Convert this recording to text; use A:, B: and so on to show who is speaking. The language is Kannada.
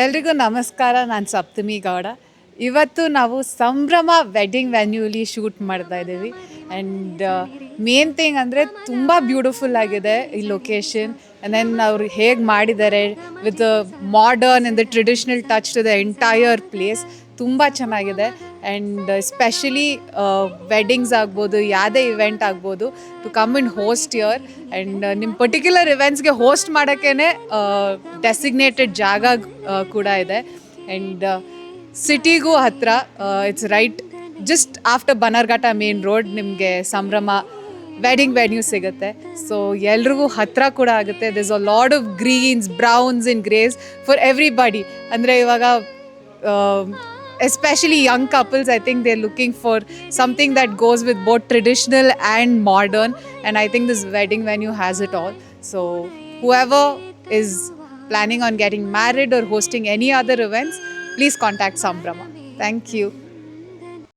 A: ಎಲ್ರಿಗೂ ನಮಸ್ಕಾರ. ನಾನು ಸಪ್ತಮಿ ಗೌಡ. ಇವತ್ತು ನಾವು ಸಂಭ್ರಮ ವೆಡ್ಡಿಂಗ್ ವೆನ್ಯೂಲಿ ಶೂಟ್ ಮಾಡ್ತಾ ಇದ್ದೀವಿ. ಆ್ಯಂಡ್ ಮೇನ್ ಥಿಂಗ್ ಅಂದರೆ ತುಂಬ ಬ್ಯೂಟಿಫುಲ್ ಆಗಿದೆ ಈ ಲೊಕೇಶನ್. ಆ್ಯಂಡ್ ದೆನ್ ಅವರು ಹೇಗೆ ಮಾಡಿದ್ದಾರೆ with modern and the traditional touch to the entire place. ತುಂಬ ಚೆನ್ನಾಗಿದೆ. ಆ್ಯಂಡ್ ಎಸ್ಪೆಷಲಿ ವೆಡ್ಡಿಂಗ್ಸ್ ಆಗ್ಬೋದು, ಯಾವುದೇ ಇವೆಂಟ್ ಆಗ್ಬೋದು, to come in host year. And ನಿಮ್ಮ ಪರ್ಟಿಕ್ಯುಲರ್ ಇವೆಂಟ್ಸ್ಗೆ ಹೋಸ್ಟ್ ಮಾಡೋಕ್ಕೇ ಡೆಸಿಗ್ನೇಟೆಡ್ ಜಾಗ ಕೂಡ ಇದೆ. ಆ್ಯಂಡ್ ಸಿಟಿಗೂ ಹತ್ತಿರ, it's right just after Bannerghatta main road ನಿಮಗೆ ಸಂಭ್ರಮ ವೆಡ್ಡಿಂಗ್ ವೆನ್ಯೂ ಸಿಗುತ್ತೆ. ಸೊ ಎಲ್ರಿಗೂ ಹತ್ತಿರ ಕೂಡ ಆಗುತ್ತೆ. This a lot of greens, browns and greys for everybody. ಅಂದರೆ ಇವಾಗ especially young couples, I think they're looking for something that goes with both traditional and modern, and I think this wedding venue has it all. So whoever is planning on getting married or hosting any other events, please contact Sambrama. Thank you.